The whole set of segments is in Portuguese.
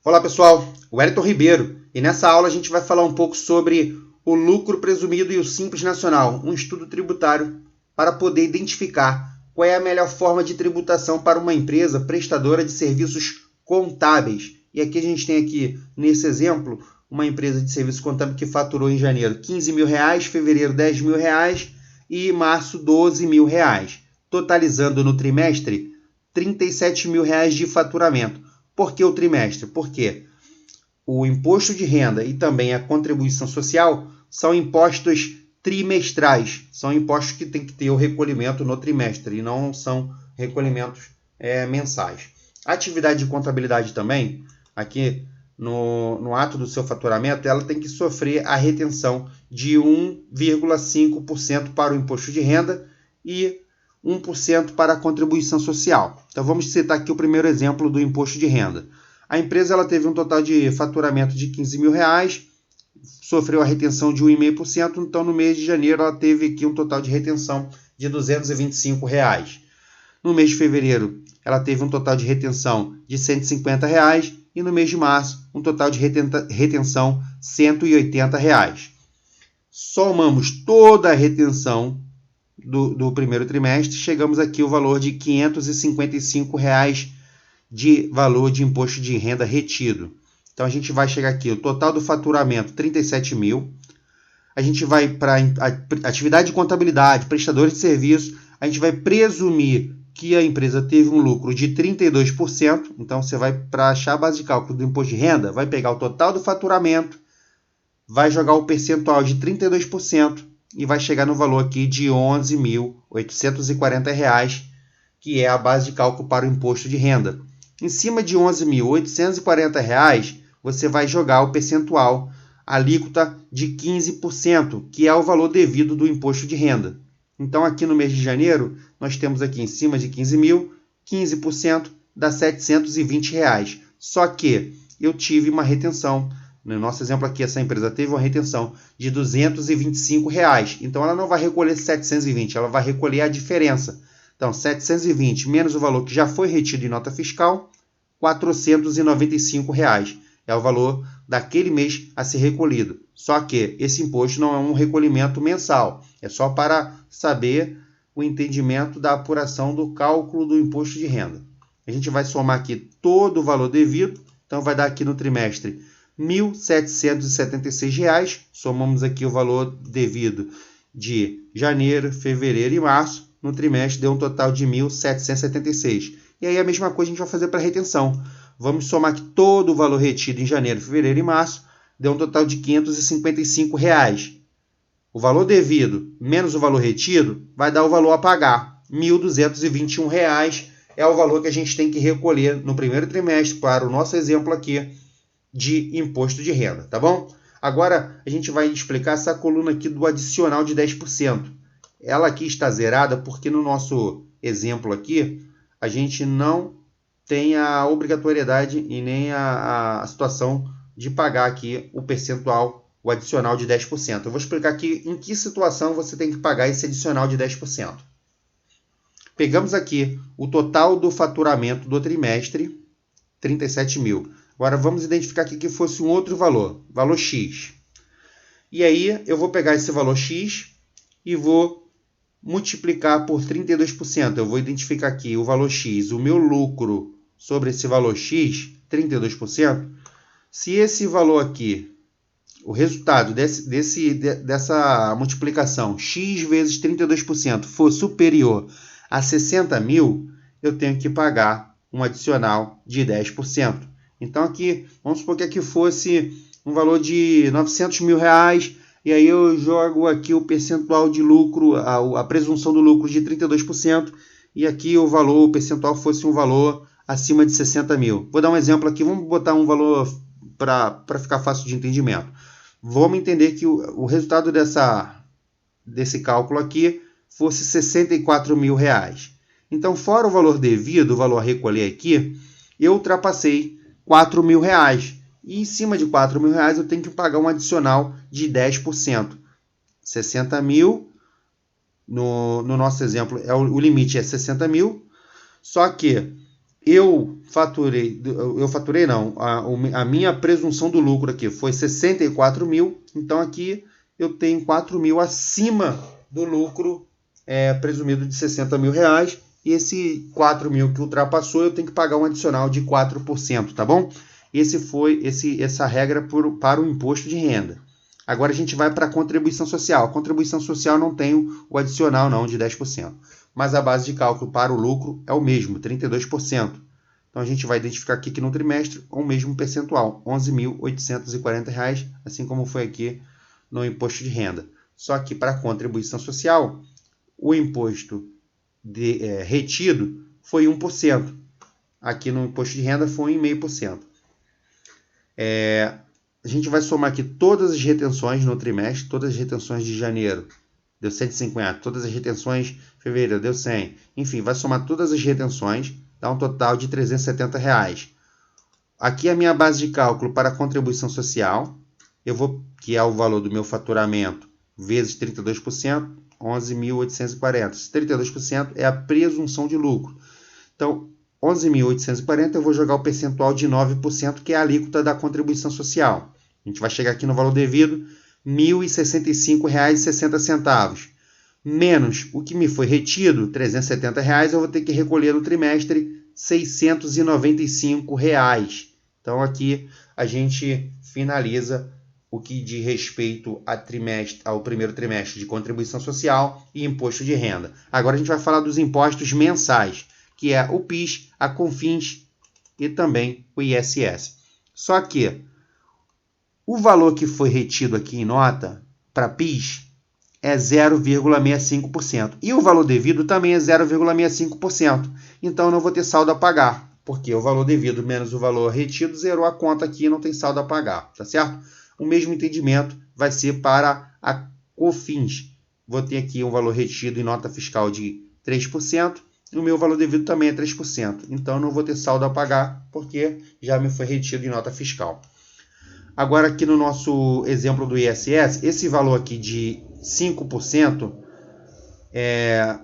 Olá pessoal, Wellington Ribeiro, e nessa aula a gente vai falar um pouco sobre o lucro presumido e o Simples Nacional, um estudo tributário para poder identificar qual é a melhor forma de tributação para uma empresa prestadora de serviços contábeis. E aqui a gente tem aqui, nesse exemplo, uma empresa de serviço contábil que faturou em janeiro R$15.000, fevereiro R$10.000 e março R$12.000, totalizando no trimestre R$37.000 de faturamento. Por que o trimestre? Porque o imposto de renda e também a contribuição social são impostos trimestrais. São impostos que tem que ter o recolhimento no trimestre e não são recolhimentos mensais. A atividade de contabilidade também, aqui no ato do seu faturamento, ela tem que sofrer a retenção de 1,5% para o imposto de renda e 1% para a contribuição social. Então vamos citar aqui o primeiro exemplo do imposto de renda. A empresa ela teve um total de faturamento de R$15.000, sofreu a retenção de 1,5%, então no mês de janeiro ela teve aqui um total de retenção de R$225. No mês de fevereiro ela teve um total de retenção de R$150 e no mês de março um total de retenção R$180. Somamos toda a retenção do primeiro trimestre, chegamos aqui ao valor de R$555 de valor de imposto de renda retido. Então a gente vai chegar aqui, o total do faturamento 37.000. A gente vai para a atividade de contabilidade, prestadores de serviço, a gente vai presumir que a empresa teve um lucro de 32%. Então você vai, para achar a base de cálculo do imposto de renda, vai pegar o total do faturamento, vai jogar o percentual de 32%, e vai chegar no valor aqui de R$11.840, que é a base de cálculo para o imposto de renda. Em cima de R$11.840, você vai jogar o percentual, a alíquota de 15%, que é o valor devido do imposto de renda. Então, aqui no mês de janeiro, nós temos aqui em cima de 15.000, 15% dá R$720. Só que eu tive uma retenção. No nosso exemplo aqui, essa empresa teve uma retenção de R$225. Então, ela não vai recolher 720, ela vai recolher a diferença. Então, 720 menos o valor que já foi retido em nota fiscal, R$495. É o valor daquele mês a ser recolhido. Só que esse imposto não é um recolhimento mensal. É só para saber o entendimento da apuração do cálculo do imposto de renda. A gente vai somar aqui todo o valor devido. Então, vai dar aqui no trimestre R$1.776, somamos aqui o valor devido de janeiro, fevereiro e março, no trimestre deu um total de R$1.776. E aí a mesma coisa a gente vai fazer para a retenção. Vamos somar aqui todo o valor retido em janeiro, fevereiro e março, deu um total de R$555. O valor devido menos o valor retido vai dar o valor a pagar, R$1.221 é o valor que a gente tem que recolher no primeiro trimestre, para o nosso exemplo aqui, de imposto de renda, tá bom? Agora a gente vai explicar essa coluna aqui do adicional de 10%. Ela aqui está zerada porque no nosso exemplo aqui a gente não tem a obrigatoriedade e nem a situação de pagar aqui o percentual, o adicional de 10%. Eu vou explicar aqui em que situação você tem que pagar esse adicional de 10%. Pegamos aqui o total do faturamento do trimestre, 37.000. Agora vamos identificar aqui que fosse um outro valor, valor X. E aí eu vou pegar esse valor X e vou multiplicar por 32%. Eu vou identificar aqui o valor X, o meu lucro sobre esse valor X, 32%. Se esse valor aqui, o resultado dessa multiplicação, X vezes 32%, for superior a 60.000, eu tenho que pagar um adicional de 10%. Então aqui, vamos supor que aqui fosse um valor de R$900.000, e aí eu jogo aqui o percentual de lucro, a presunção do lucro de 32%, e aqui o percentual fosse um valor acima de 60.000. Vou dar um exemplo aqui, vamos botar um valor para ficar fácil de entendimento. Vamos entender que o resultado desse cálculo aqui fosse R$64.000. Então, fora o valor devido, o valor a recolher aqui, eu ultrapassei R$4.000. E em cima de R$4.000 eu tenho que pagar um adicional de 10%. 60.000, no nosso exemplo, o limite é 60.000, só que eu faturei não, a minha presunção do lucro aqui foi 64 mil, então aqui eu tenho 4 mil acima do lucro presumido de 60 mil reais, e esse 4 mil que ultrapassou eu tenho que pagar um adicional de 4%, tá bom? Essa regra para o imposto de renda. Agora a gente vai para a contribuição social. A contribuição social não tem o adicional não de 10%. Mas a base de cálculo para o lucro é o mesmo, 32%. Então a gente vai identificar aqui que no trimestre o mesmo percentual, R$ 11.840, assim como foi aqui no imposto de renda. Só que para a contribuição social, o imposto retido foi 1%. Aqui no imposto de renda foi 1,5%. A gente vai somar aqui todas as retenções no trimestre, todas as retenções de janeiro, deu 150, todas as retenções de fevereiro, deu 100. Enfim, vai somar todas as retenções, dá um total de R$ 370. Aqui é a minha base de cálculo para a contribuição social, que é o valor do meu faturamento, vezes 32%, 11.840. Esse 32% é a presunção de lucro. Então, 11.840 eu vou jogar o percentual de 9%, que é a alíquota da contribuição social. A gente vai chegar aqui no valor devido, R$ 1.065,60. Menos o que me foi retido, R$ 370, eu vou ter que recolher no trimestre R$ 695. Então aqui a gente finaliza o que diz respeito ao primeiro trimestre de contribuição social e imposto de renda. Agora a gente vai falar dos impostos mensais, que é o PIS, a COFINS e também o ISS. Só que o valor que foi retido aqui em nota para PIS é 0,65%. E o valor devido também é 0,65%. Então, eu não vou ter saldo a pagar, porque o valor devido menos o valor retido zerou a conta aqui e não tem saldo a pagar, tá certo? O mesmo entendimento vai ser para a COFINS. Vou ter aqui um valor retido em nota fiscal de 3%. E o meu valor devido também é 3%. Então, não vou ter saldo a pagar, porque já me foi retido em nota fiscal. Agora, aqui no nosso exemplo do ISS, esse valor aqui de 5%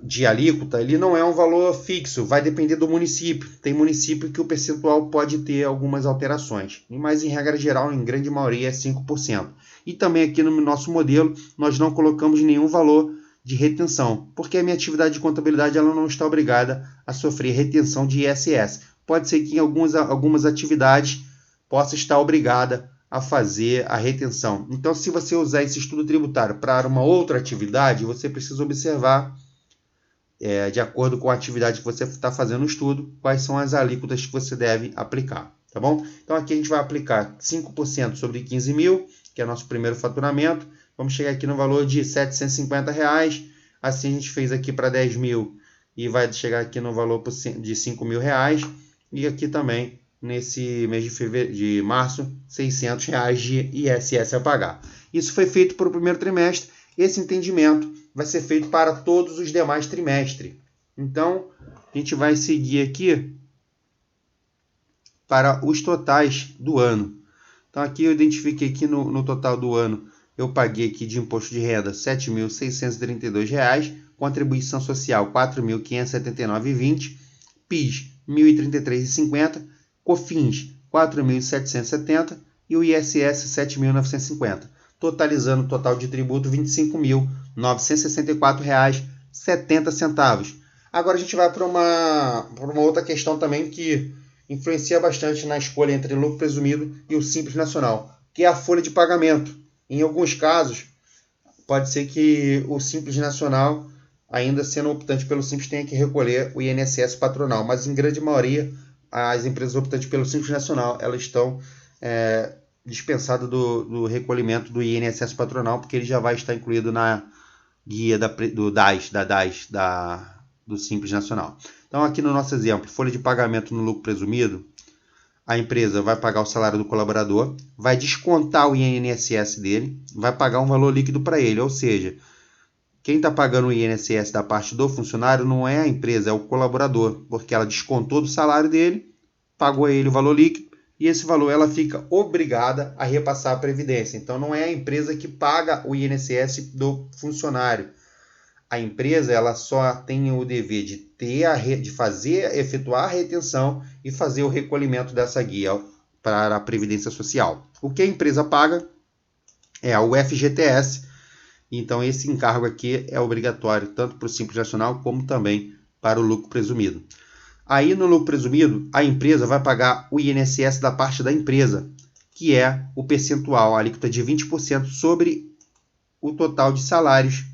de alíquota, ele não é um valor fixo, vai depender do município. Tem município que o percentual pode ter algumas alterações, mas em regra geral, em grande maioria, é 5%. E também aqui no nosso modelo, nós não colocamos nenhum valor de retenção, porque a minha atividade de contabilidade ela não está obrigada a sofrer retenção de ISS. Pode ser que em algumas atividades possa estar obrigada a fazer a retenção. Então, se você usar esse estudo tributário para uma outra atividade, você precisa observar, de acordo com a atividade que você está fazendo no estudo, quais são as alíquotas que você deve aplicar, tá bom? Então, aqui a gente vai aplicar 5% sobre 15 mil, que é nosso primeiro faturamento. Vamos chegar aqui no valor de R$ 750. Assim a gente fez aqui para 10 mil e vai chegar aqui no valor de 5 mil reais. E aqui também, nesse mês de março, R$ 600 de ISS a pagar. Isso foi feito para o primeiro trimestre. Esse entendimento vai ser feito para todos os demais trimestres. Então, a gente vai seguir aqui para os totais do ano. Então, aqui eu identifiquei aqui no total do ano, eu paguei aqui de imposto de renda R$ 7.632, contribuição social R$ 4.579,20, PIS R$ 1.033,50, COFINS R$ 4.770 e o ISS R$ 7.950, totalizando o total de tributo R$ 25.964,70. Agora a gente vai para uma outra questão também que influencia bastante na escolha entre lucro presumido e o Simples Nacional, que é a folha de pagamento. Em alguns casos, pode ser que o Simples Nacional, ainda sendo optante pelo Simples, tenha que recolher o INSS patronal, mas em grande maioria, as empresas optantes pelo Simples Nacional, elas estão dispensadas do recolhimento do INSS patronal, porque ele já vai estar incluído na guia do Simples Nacional. Então, aqui no nosso exemplo, folha de pagamento no lucro presumido, a empresa vai pagar o salário do colaborador, vai descontar o INSS dele, vai pagar um valor líquido para ele, ou seja, quem está pagando o INSS da parte do funcionário não é a empresa, é o colaborador, porque ela descontou do salário dele, pagou a ele o valor líquido, e esse valor ela fica obrigada a repassar a Previdência. Então, não é a empresa que paga o INSS do funcionário. a empresa ela só tem o dever de efetuar a retenção e fazer o recolhimento dessa guia para a Previdência Social. O que a empresa paga é o FGTS, então esse encargo aqui é obrigatório tanto para o Simples Nacional como também para o lucro presumido. Aí no lucro presumido, a empresa vai pagar o INSS da parte da empresa, que é o percentual, a alíquota de 20% sobre o total de salários.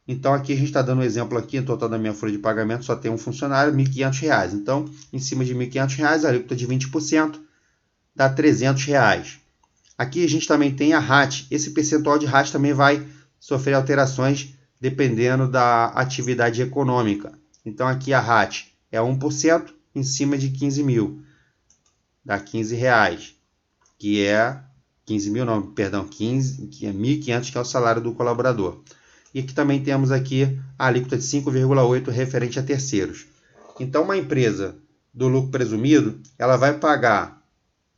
Então aqui a gente está dando um exemplo aqui, no total da minha folha de pagamento só tem um funcionário, R$ 1.500. Então, em cima de R$ 1.500, a alíquota de 20% dá R$ 300. Aqui a gente também tem a RAT. Esse percentual de RAT também vai sofrer alterações dependendo da atividade econômica. Então aqui a RAT é 1% em cima de 15 mil, dá R$ 15, que é 15 mil, não, perdão, 15, que é 1.500, que é o salário do colaborador. E aqui também temos aqui a alíquota de 5,8 referente a terceiros. Então, uma empresa do lucro presumido, ela vai pagar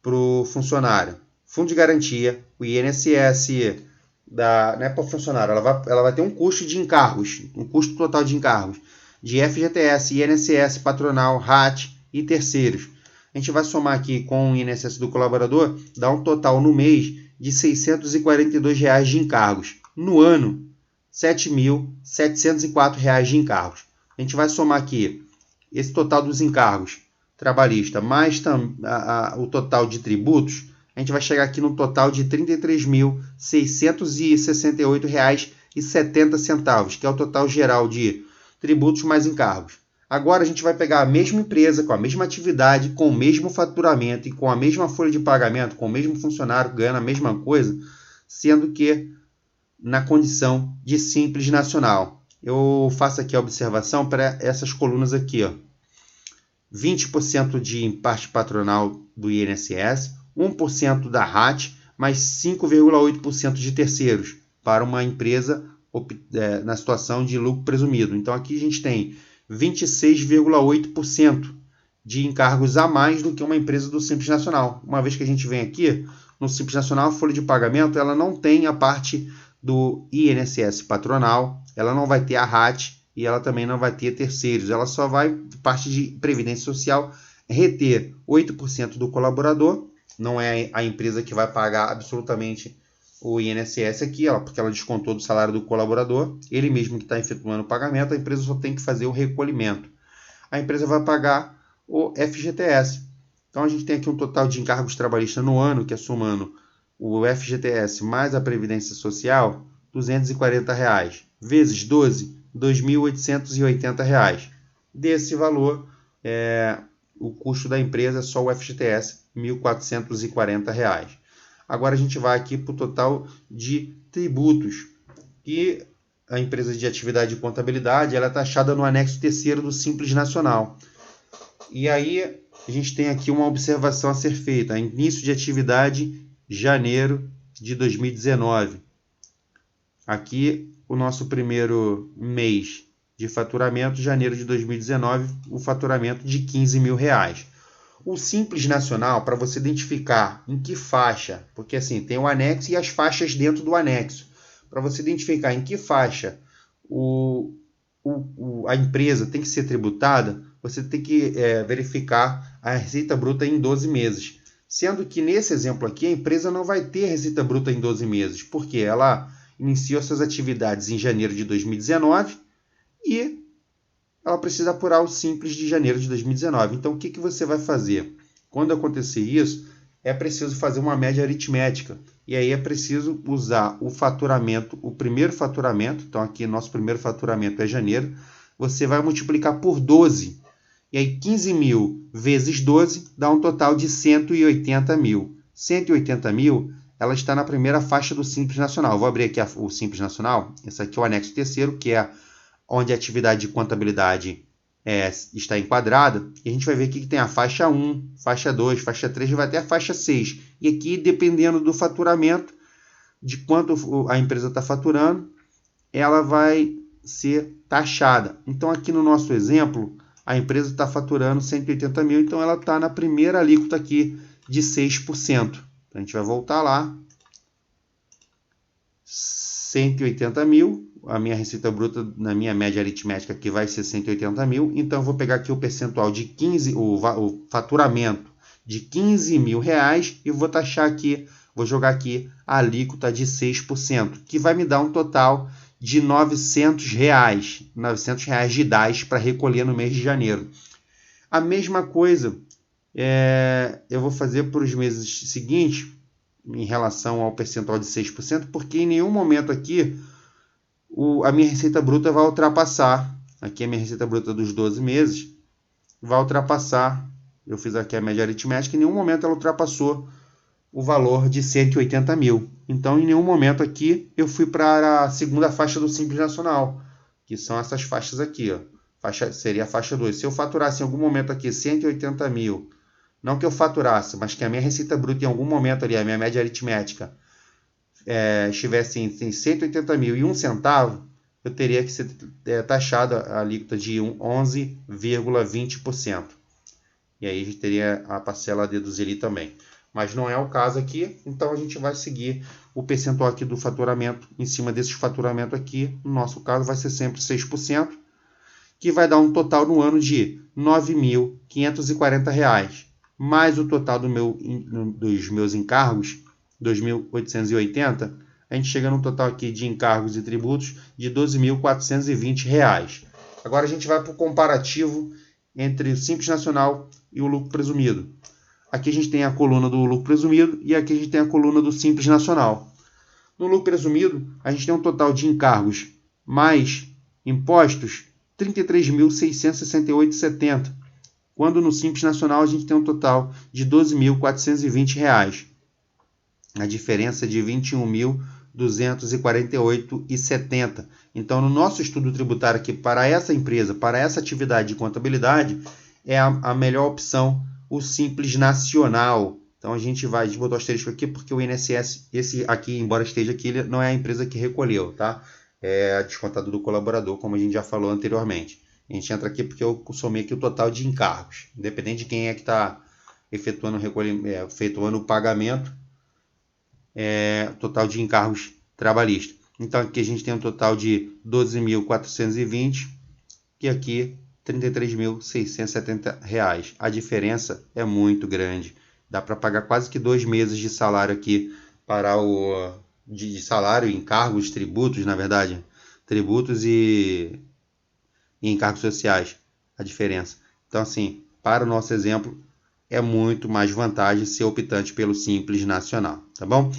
para o funcionário fundo de garantia, o INSS, não é para o funcionário, ela vai ter um custo de encargos, um custo total de encargos, de FGTS, INSS, patronal, RAT e terceiros. A gente vai somar aqui com o INSS do colaborador, dá um total no mês de R$ 642 de encargos. No ano, R$ 7.704 de encargos. A gente vai somar aqui esse total dos encargos trabalhistas mais o total de tributos, a gente vai chegar aqui no total de R$ 33.668,70, que é o total geral de tributos mais encargos. Agora a gente vai pegar a mesma empresa, com a mesma atividade, com o mesmo faturamento e com a mesma folha de pagamento, com o mesmo funcionário ganhando a mesma coisa, sendo que na condição de Simples Nacional. Eu faço aqui a observação para essas colunas aqui, ó. 20% de parte patronal do INSS, 1% da RAT, mais 5,8% de terceiros para uma empresa na situação de lucro presumido. Então aqui a gente tem 26,8% de encargos a mais do que uma empresa do Simples Nacional. Uma vez que a gente vem aqui, no Simples Nacional, a folha de pagamento ela não tem a parte do INSS patronal, ela não vai ter a RAT e ela também não vai ter terceiros. Ela só vai, parte de Previdência Social, reter 8% do colaborador. Não é a empresa que vai pagar absolutamente o INSS aqui, porque ela descontou do salário do colaborador. Ele mesmo que está efetuando o pagamento, a empresa só tem que fazer o recolhimento. A empresa vai pagar o FGTS. Então a gente tem aqui um total de encargos trabalhistas no ano, que é somando o FGTS mais a Previdência Social, R$ 240, vezes 12, R$ 2.880. Desse valor, o custo da empresa é só o FGTS, R$ 1.440. Agora a gente vai aqui para o total de tributos, que a empresa de atividade de contabilidade ela é taxada no anexo 3º do Simples Nacional. E aí a gente tem aqui uma observação a ser feita. Início de atividade, janeiro de 2019. Aqui o nosso primeiro mês de faturamento, janeiro de 2019, o faturamento de R$ 15 mil. O Simples Nacional, para você identificar em que faixa, porque assim, tem o anexo e as faixas dentro do anexo. Para você identificar em que faixa a empresa tem que ser tributada, você tem que verificar a receita bruta em 12 meses. Sendo que nesse exemplo aqui, a empresa não vai ter receita bruta em 12 meses, porque ela iniciou suas atividades em janeiro de 2019 e ela precisa apurar o Simples de janeiro de 2019. Então, o que você vai fazer? Quando acontecer isso, é preciso fazer uma média aritmética. E aí é preciso usar o faturamento, o primeiro faturamento. Então, aqui nosso primeiro faturamento é janeiro. Você vai multiplicar por 12. E aí 15 mil vezes 12 dá um total de 180 mil. 180 mil, ela está na primeira faixa do Simples Nacional. Vou abrir aqui o Simples Nacional. Esse aqui é o anexo 3º, que é onde a atividade de contabilidade está enquadrada. E a gente vai ver aqui que tem a faixa 1, faixa 2, faixa 3 e vai até a faixa 6. E aqui, dependendo do faturamento, de quanto a empresa está faturando, ela vai ser taxada. Então, aqui no nosso exemplo, a empresa está faturando 180 mil, então ela está na primeira alíquota aqui de 6%. Então, a gente vai voltar lá. 180 mil, a minha receita bruta na minha média aritmética aqui vai ser 180 mil, então eu vou pegar aqui o percentual de 15, o faturamento de 15 mil reais e vou taxar aqui, vou jogar aqui a alíquota de 6%, que vai me dar um total de 900 reais de DAS para recolher no mês de janeiro. A mesma coisa eu vou fazer para os meses seguintes, em relação ao percentual de 6%, porque em nenhum momento aqui a minha receita bruta vai ultrapassar, aqui a minha receita bruta dos 12 meses, vai ultrapassar, eu fiz aqui a média aritmética, em nenhum momento ela ultrapassou o valor de 180 mil. Então, em nenhum momento aqui eu fui para a segunda faixa do Simples Nacional, que são essas faixas aqui, ó. Seria a faixa 2. Se eu faturasse em algum momento aqui 180 mil, não que eu faturasse, mas que a minha receita bruta em algum momento ali, a minha média aritmética, estivesse em 180 mil e 1 centavo, eu teria que ser taxado a alíquota de 11,20%. E aí a gente teria a parcela a deduzir ali também. Mas não é o caso aqui, então a gente vai seguir o percentual aqui do faturamento em cima desse faturamento aqui. No nosso caso vai ser sempre 6%, que vai dar um total no ano de R$ 9.540. Mais o total dos meus encargos, 2.880, a gente chega no total aqui de encargos e tributos de R$ 12.420. Agora a gente vai para o comparativo entre o Simples Nacional e o lucro presumido. Aqui a gente tem a coluna do lucro presumido e aqui a gente tem a coluna do Simples Nacional. No lucro presumido, a gente tem um total de encargos mais impostos, R$ 33.668,70. Quando no Simples Nacional a gente tem um total de R$ 12.420. A diferença é de R$ 21.248,70. Então, no nosso estudo tributário aqui, para essa empresa, para essa atividade de contabilidade, é a melhor opção, o Simples Nacional. Então, a gente vai botar o asterisco aqui, porque o INSS, esse aqui, embora esteja aqui, ele não é a empresa que recolheu, tá? É descontado do colaborador, como a gente já falou anteriormente. A gente entra aqui porque eu somei aqui o total de encargos, independente de quem é que está efetuando o pagamento, total de encargos trabalhistas. Então aqui a gente tem um total de 12.420 e aqui R$ 33.670. A diferença é muito grande. Dá para pagar quase que 2 meses de salário aqui para de salário, encargos, tributos, na verdade, tributos e encargos sociais, a diferença. Então, assim, para o nosso exemplo, é muito mais vantagem ser optante pelo Simples Nacional, tá bom?